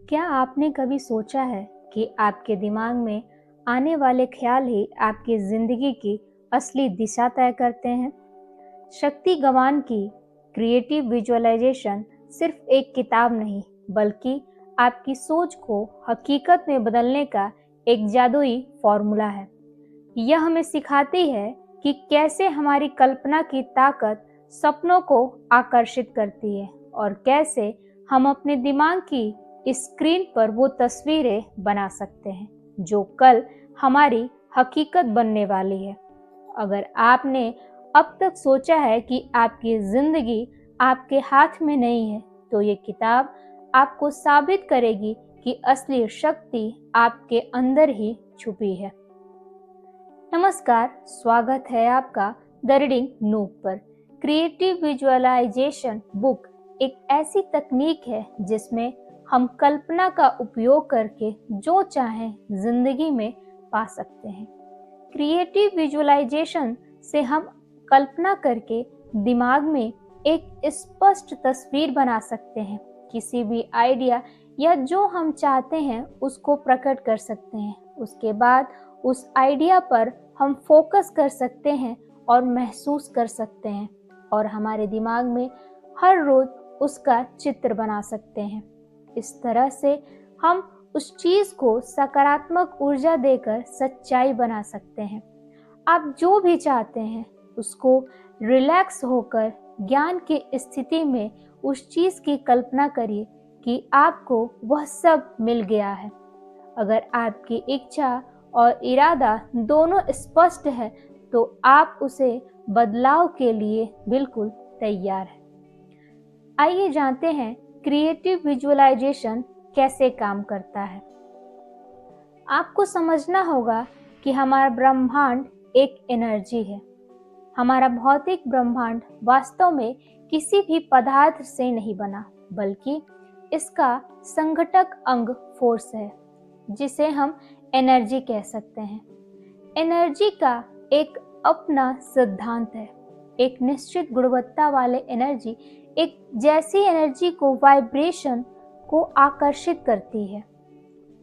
क्या आपने कभी सोचा है कि आपके दिमाग में आने वाले ख्याल ही आपकी ज़िंदगी की असली दिशा तय करते हैं? शक्ति गवान की क्रिएटिव विजुअलाइजेशन सिर्फ एक किताब नहीं, बल्कि आपकी सोच को हकीकत में बदलने का एक जादुई फॉर्मूला है। यह हमें सिखाती है कि कैसे हमारी कल्पना की ताकत सपनों को आकर्षित करती है और कैसे हम अपने दिमाग की स्क्रीन पर वो तस्वीरें बना सकते हैं जो कल हमारी हकीकत बनने वाली है। अगर आपने अब तक सोचा है कि आपकी जिंदगी आपके हाथ में नहीं है, तो ये किताब आपको साबित करेगी कि असली शक्ति आपके अंदर ही छुपी है। नमस्कार, स्वागत है आपका द रीडिंग नूब पर। क्रिएटिव विजुअलाइजेशन बुक एक ऐसी तकनीक है जिसमें हम कल्पना का उपयोग करके जो चाहें जिंदगी में पा सकते हैं। क्रिएटिव विजुअलाइजेशन से हम कल्पना करके दिमाग में एक स्पष्ट तस्वीर बना सकते हैं, किसी भी आइडिया या जो हम चाहते हैं उसको प्रकट कर सकते हैं। उसके बाद उस आइडिया पर हम फोकस कर सकते हैं और महसूस कर सकते हैं और हमारे दिमाग में हर रोज उसका चित्र बना सकते हैं। इस तरह से हम उस चीज को सकारात्मक ऊर्जा देकर सच्चाई बना सकते हैं। आप जो भी चाहते हैं उसको रिलैक्स होकर ज्ञान की स्थिति में उस चीज की कल्पना करिए कि आपको वह सब मिल गया है। अगर आपकी इच्छा और इरादा दोनों स्पष्ट है तो आप उसे बदलाव के लिए बिल्कुल तैयार हैं। आइए जानते हैं क्रिएटिव विजुअलाइजेशन कैसे काम करता है। आपको समझना होगा कि हमारा ब्रह्मांड एक एनर्जी है। हमारा भौतिक ब्रह्मांड वास्तव में किसी भी पदार्थ से नहीं बना, बल्कि इसका संघटक अंग फोर्स है, जिसे हम एनर्जी कह सकते हैं। एनर्जी का एक अपना सिद्धांत है। एक निश्चित गुणवत्ता वाले एनर्जी एक जैसी एनर्जी को वाइब्रेशन को आकर्षित करती है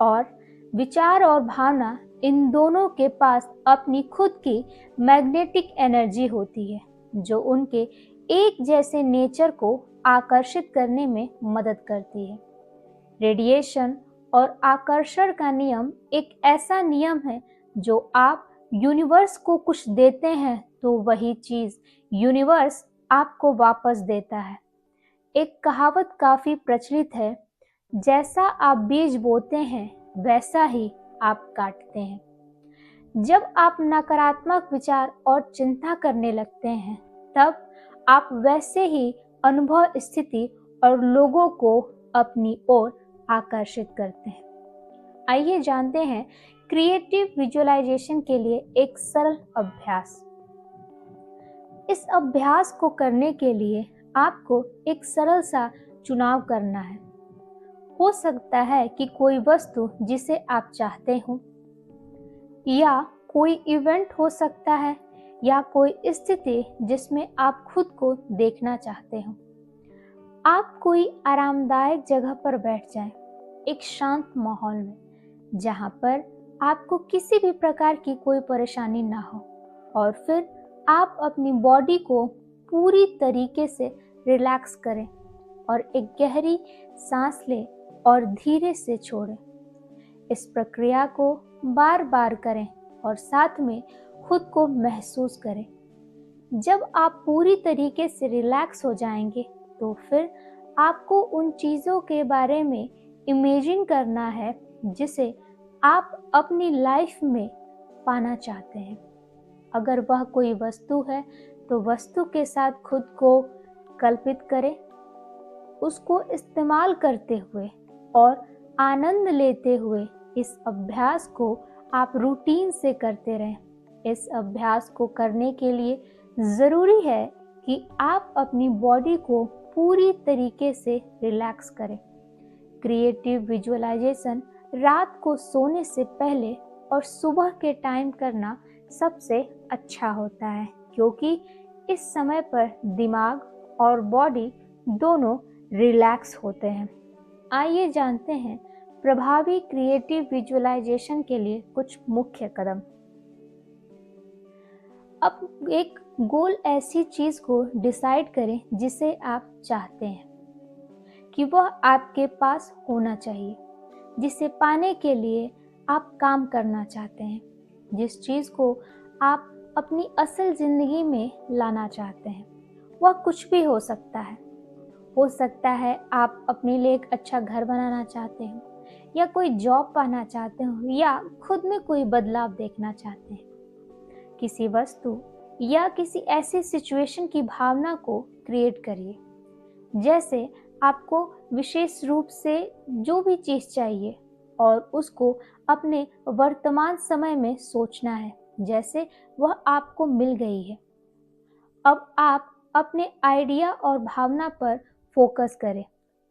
और विचार और भावना इन दोनों के पास अपनी खुद की मैग्नेटिक एनर्जी होती है जो उनके एक जैसे नेचर को आकर्षित करने में मदद करती है। रेडिएशन और आकर्षण का नियम एक ऐसा नियम है जो आप यूनिवर्स को कुछ देते हैं तो वही चीज यूनिवर्स आपको वापस देता है। एक कहावत काफी प्रचलित है, जैसा आप बीज बोते हैं वैसा ही आप काटते हैं। जब आप नकारात्मक विचार और चिंता करने लगते हैं तब आप वैसे ही अनुभव, स्थिति और लोगों को अपनी ओर आकर्षित करते हैं। आइए जानते हैं क्रिएटिव विजुअलाइजेशन के लिए एक सरल अभ्यास। इस अभ्यास को करने के लिए आपको एक सरल सा चुनाव करना है। हो सकता है कि कोई वस्तु जिसे आप चाहते हो, या कोई इवेंट हो सकता है, या कोई स्थिति जिसमें आप खुद को देखना चाहते हो। आप कोई आरामदायक जगह पर बैठ जाएं, एक शांत माहौल में, जहां पर आपको किसी भी प्रकार की कोई परेशानी ना हो, और फिर आप अपनी बॉडी को पूरी तरीके से रिलैक्स करें और एक गहरी सांस लें और धीरे से छोड़ें। इस प्रक्रिया को बार बार करें और साथ में खुद को महसूस करें। जब आप पूरी तरीके से रिलैक्स हो जाएंगे तो फिर आपको उन चीज़ों के बारे में इमेजिन करना है जिसे आप अपनी लाइफ में पाना चाहते हैं। अगर वह कोई वस्तु है तो वस्तु के साथ खुद को कल्पित करें, उसको इस्तेमाल करते हुए और आनंद लेते हुए इस अभ्यास को आप रूटीन से करते रहें। इस अभ्यास को करने के लिए ज़रूरी है कि आप अपनी बॉडी को पूरी तरीके से रिलैक्स करें। क्रिएटिव विजुअलाइजेशन रात को सोने से पहले और सुबह के टाइम करना सबसे अच्छा होता है, क्योंकि इस समय पर दिमाग और बॉडी दोनों रिलैक्स होते हैं। आइए जानते हैं प्रभावी क्रिएटिव विजुअलाइजेशन के लिए कुछ मुख्य कदम। अब एक गोल ऐसी चीज को डिसाइड करें जिसे आप चाहते हैं कि वह आपके पास होना चाहिए, जिसे पाने के लिए आप काम करना चाहते हैं, जिस चीज को आप अपनी असल जिंदगी में लाना चाहते हैं। वह कुछ भी हो सकता है। हो सकता है आप अपने लिए एक अच्छा घर बनाना चाहते हो, या कोई जॉब पाना चाहते हो, या खुद में कोई बदलाव देखना चाहते हैं। किसी वस्तु या किसी ऐसी सिचुएशन की भावना को क्रिएट करिए। जैसे आपको विशेष रूप से जो भी चीज़ चाहिए और उसको अपने वर्तमान समय में सोचना है, जैसे वह आपको मिल गई है। अब आप अपने आइडिया और भावना पर फोकस करें।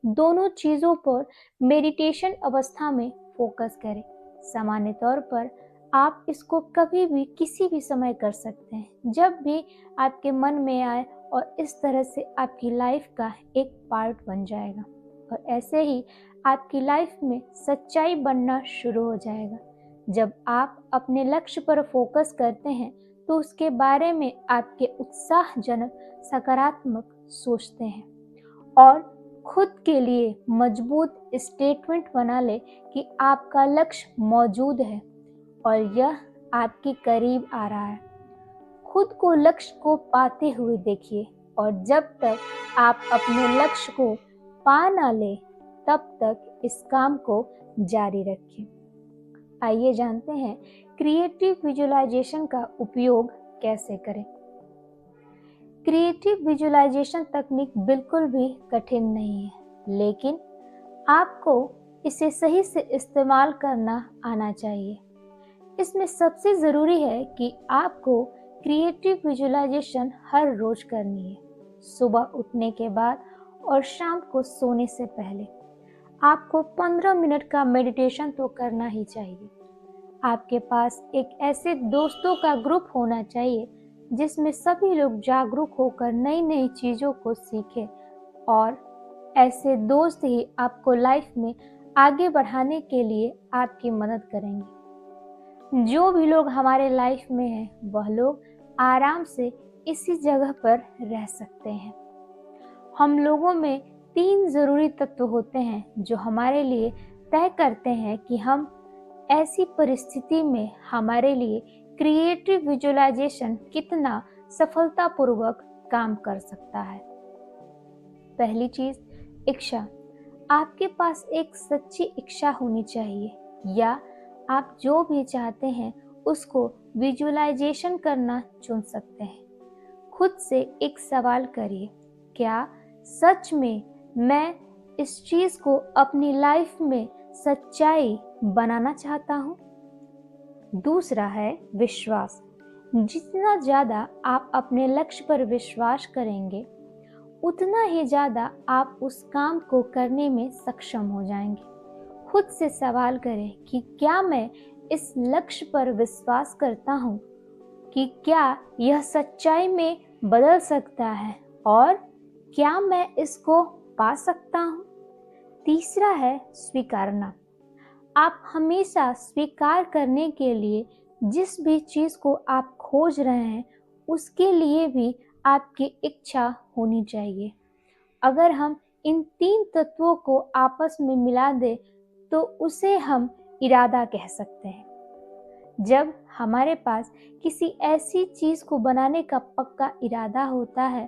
दोनों चीज़ों पर मेडिटेशन अवस्था में फोकस करें। सामान्य तौर पर आप इसको कभी भी किसी भी समय कर सकते हैं, जब भी आपके मन में आए, और इस तरह से आपकी लाइफ का एक पार्ट बन जाएगा और ऐसे ही आपकी लाइफ में सच्चाई बनना शुरू हो जाएगा। जब आप अपने लक्ष्य पर फोकस करते हैं तो उसके बारे में आपके उत्साहजनक सकारात्मक सोचते हैं और खुद के लिए मजबूत स्टेटमेंट बना ले कि आपका लक्ष्य मौजूद है और यह आपके करीब आ रहा है। खुद को लक्ष्य को पाते हुए देखिए, और जब तक आप अपने लक्ष्य को पा ना ले तब तक इस काम को जारी रखें। आइए जानते हैं क्रिएटिव विजुअलाइजेशन का उपयोग कैसे करें। क्रिएटिव विजुअलाइजेशन तकनीक बिल्कुल भी कठिन नहीं है, लेकिन आपको इसे सही से इस्तेमाल करना आना चाहिए। इसमें सबसे ज़रूरी है कि आपको क्रिएटिव विजुअलाइजेशन हर रोज करनी है, सुबह उठने के बाद और शाम को सोने से पहले। आपको 15 मिनट का मेडिटेशन तो करना ही चाहिए। आपके पास एक ऐसे दोस्तों का ग्रुप होना चाहिए जिसमें सभी लोग जागरूक होकर नई नई चीज़ों को सीखें, और ऐसे दोस्त ही आपको लाइफ में आगे बढ़ाने के लिए आपकी मदद करेंगे। जो भी लोग हमारे लाइफ में हैं वह लोग आराम से इसी जगह पर रह सकते हैं। हम लोगों में 3 ज़रूरी तत्व होते हैं जो हमारे लिए तय करते हैं कि हम ऐसी परिस्थिति में हमारे लिए क्रिएटिव विजुअलाइजेशन कितना सफलतापूर्वक काम कर सकता है। पहली चीज़, इच्छा। आपके पास एक सच्ची इच्छा होनी चाहिए, या आप जो भी चाहते हैं उसको विजुअलाइजेशन करना चुन सकते हैं। खुद से एक सवाल करिए, क्या सच में मैं इस चीज़ को अपनी लाइफ में सच्चाई बनाना चाहता हूँ? दूसरा है विश्वास। जितना ज़्यादा आप अपने लक्ष्य पर विश्वास करेंगे, उतना ही ज़्यादा आप उस काम को करने में सक्षम हो जाएंगे। खुद से सवाल करें कि क्या मैं इस लक्ष्य पर विश्वास करता हूँ कि क्या यह सच्चाई में बदल सकता है, और क्या मैं इसको पा सकता हूँ। तीसरा है स्वीकारना। आप हमेशा स्वीकार करने के लिए जिस भी चीज़ को आप खोज रहे हैं उसके लिए भी आपकी इच्छा होनी चाहिए। अगर हम इन 3 तत्वों को आपस में मिला दें तो उसे हम इरादा कह सकते हैं। जब हमारे पास किसी ऐसी चीज़ को बनाने का पक्का इरादा होता है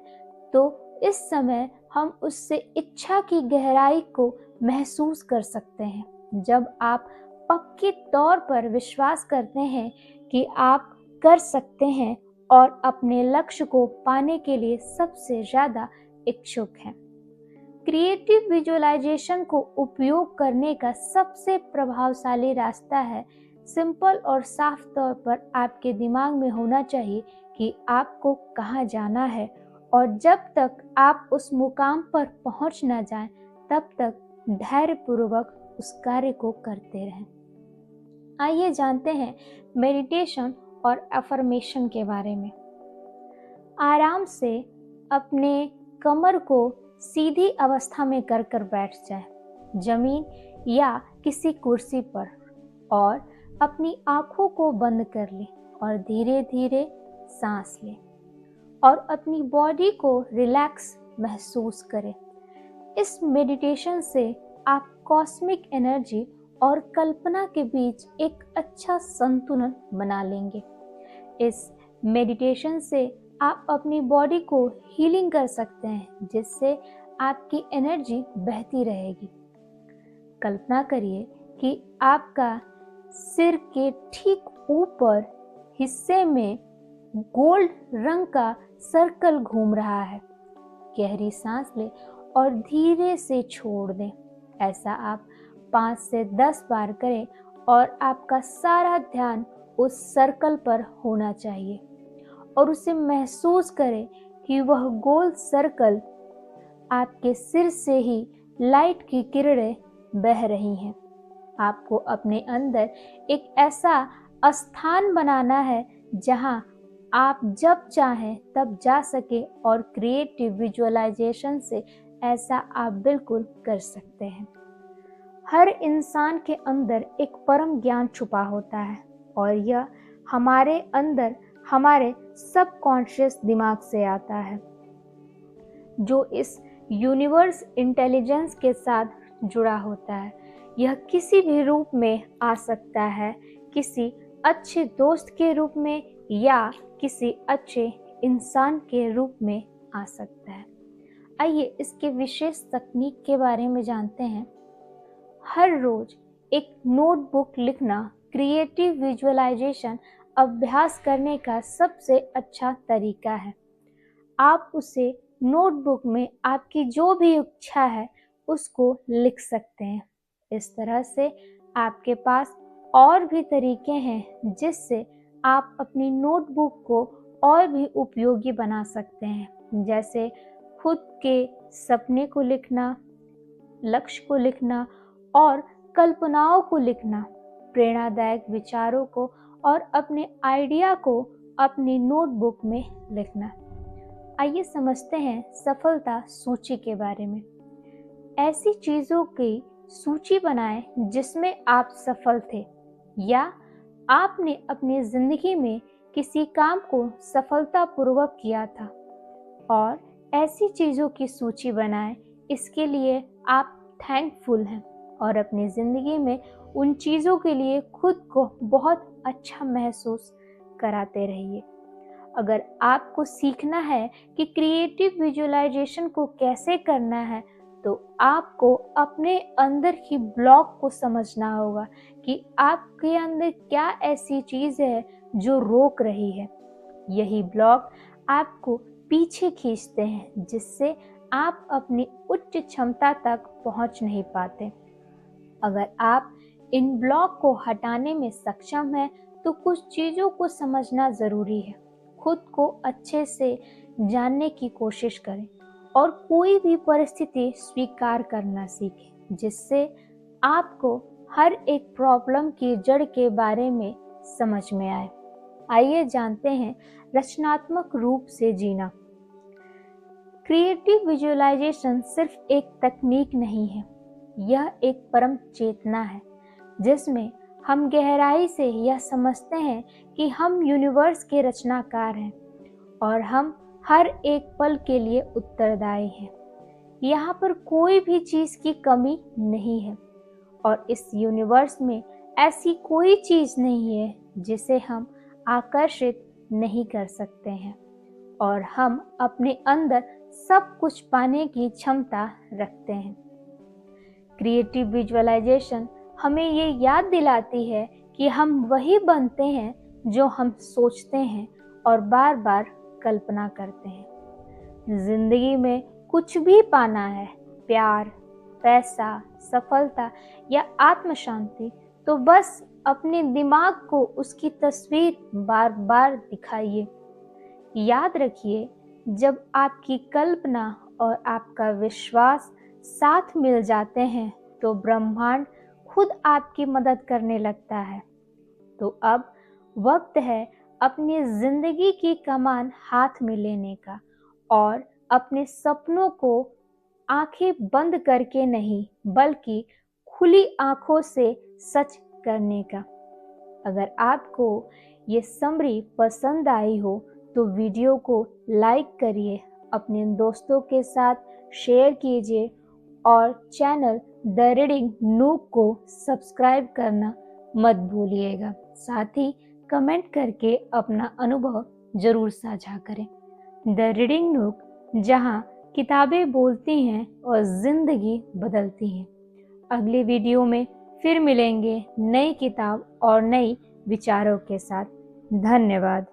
तो इस समय हम उससे इच्छा की गहराई को महसूस कर सकते हैं। जब आप पक्के तौर पर विश्वास करते हैं कि आप कर सकते हैं और अपने लक्ष्य को पाने के लिए सबसे ज़्यादा इच्छुक हैं। क्रिएटिव विजुअलाइजेशन को उपयोग करने का सबसे प्रभावशाली रास्ता है, सिंपल और साफ तौर पर आपके दिमाग में होना चाहिए कि आपको कहाँ जाना है, और जब तक आप उस मुकाम पर पहुंच ना जाएं तब तक धैर्यपूर्वक उस कार्य को करते रहें। आइए जानते हैं मेडिटेशन और अफर्मेशन के बारे में। आराम से अपने कमर को सीधी अवस्था में कर बैठ जाएं। जमीन या किसी कुर्सी पर और अपनी आंखों को बंद कर लें और धीरे धीरे सांस लें और अपनी बॉडी को रिलैक्स महसूस करें। इस मेडिटेशन से आप कॉस्मिक एनर्जी और कल्पना के बीच एक अच्छा संतुलन बना लेंगे। इस मेडिटेशन से आप अपनी बॉडी को हीलिंग कर सकते हैं, जिससे आपकी एनर्जी बहती रहेगी। कल्पना करिए कि आपका सिर के ठीक ऊपर हिस्से में गोल्ड रंग का सर्कल घूम रहा है। गहरी सांस लें और धीरे से छोड़ दें। ऐसा आप 5 से 10 बार करें और आपका सारा ध्यान उस सर्कल पर होना चाहिए और उसे महसूस करें कि वह गोल सर्कल आपके सिर से ही लाइट की किरणें बह रही हैं। आपको अपने अंदर एक ऐसा स्थान बनाना है जहां आप जब चाहें तब जा सके और क्रिएटिव विजुअलाइजेशन से ऐसा आप बिल्कुल कर सकते हैं। हर इंसान के अंदर एक परम ज्ञान छुपा होता है और यह हमारे अंदर हमारे सबकॉन्शियस दिमाग से आता है, जो इस यूनिवर्स इंटेलिजेंस के साथ जुड़ा होता है। यह किसी भी रूप में आ सकता है, किसी अच्छे दोस्त के रूप में या किसी अच्छे इंसान के रूप में आ सकता है। आइए इसके विशेष तकनीक के बारे में जानते हैं। हर रोज एक नोटबुक लिखना क्रिएटिव विजुअलाइजेशन अभ्यास करने का सबसे अच्छा तरीका है। आप उसे नोटबुक में आपकी जो भी इच्छा है उसको लिख सकते हैं। इस तरह से आपके पास और भी तरीके हैं जिससे आप अपनी नोटबुक को और भी उपयोगी बना सकते हैं, जैसे खुद के सपने को लिखना, लक्ष्य को लिखना और कल्पनाओं को लिखना, प्रेरणादायक विचारों को और अपने आइडिया को अपनी नोटबुक में लिखना। आइए समझते हैं सफलता सूची के बारे में। ऐसी चीज़ों की सूची बनाएं जिसमें आप सफल थे या आपने अपनी जिंदगी में किसी काम को सफलतापूर्वक किया था, और ऐसी चीज़ों की सूची बनाएं इसके लिए आप थैंकफुल हैं और अपनी ज़िंदगी में उन चीज़ों के लिए खुद को बहुत अच्छा महसूस कराते रहिए। अगर आपको सीखना है कि क्रिएटिव विजुअलाइजेशन को कैसे करना है, तो आपको अपने अंदर की ब्लॉक को समझना होगा कि आपके अंदर क्या ऐसी चीज़ है जो रोक रही है। यही ब्लॉक आपको पीछे खींचते हैं, जिससे आप अपनी उच्च क्षमता तक पहुंच नहीं पाते। अगर आप इन ब्लॉक को हटाने में सक्षम हैं, तो कुछ चीज़ों को समझना ज़रूरी है। खुद को अच्छे से जानने की कोशिश करें और कोई भी परिस्थिति स्वीकार करना सीखें, जिससे आपको हर एक प्रॉब्लम की जड़ के बारे में समझ में आए। आइए जानते हैं रचनात्मक रूप से जीना। क्रिएटिव विजुअलाइजेशन सिर्फ एक तकनीक नहीं है, यह एक परम चेतना है जिसमें हम गहराई से यह समझते हैं कि हम यूनिवर्स के रचनाकार हैं और हम हर एक पल के लिए उत्तरदायी हैं। यहाँ पर कोई भी चीज़ की कमी नहीं है और इस यूनिवर्स में ऐसी कोई चीज़ नहीं है जिसे हम आकर्षित नहीं कर सकते हैं, और हम अपने अंदर सब कुछ पाने की क्षमता रखते हैं। क्रिएटिव विजुअलाइजेशन हमें ये याद दिलाती है कि हम वही बनते हैं जो हम सोचते हैं और बार बार कल्पना करते हैं। जिंदगी में कुछ भी पाना है, प्यार, पैसा, सफलता या आत्म शांति, तो बस अपने दिमाग को उसकी तस्वीर बार बार दिखाइए। याद रखिए, जब आपकी कल्पना और आपका विश्वास साथ मिल जाते हैं तो ब्रह्मांड खुद आपकी मदद करने लगता है। तो अब वक्त है अपनी जिंदगी की कमान हाथ में लेने का और अपने सपनों को आंखें बंद करके नहीं बल्कि खुली आंखों से सच करने का। अगर आपको ये समरी पसंद आई हो तो वीडियो को लाइक करिए, अपने दोस्तों के साथ शेयर कीजिए और चैनल द रीडिंग नूक को सब्सक्राइब करना मत भूलिएगा। साथ ही कमेंट करके अपना अनुभव जरूर साझा करें। द रीडिंग नूक, जहां किताबें बोलती हैं और जिंदगी बदलती हैं। अगली वीडियो में फिर मिलेंगे नई किताब और नई विचारों के साथ। धन्यवाद।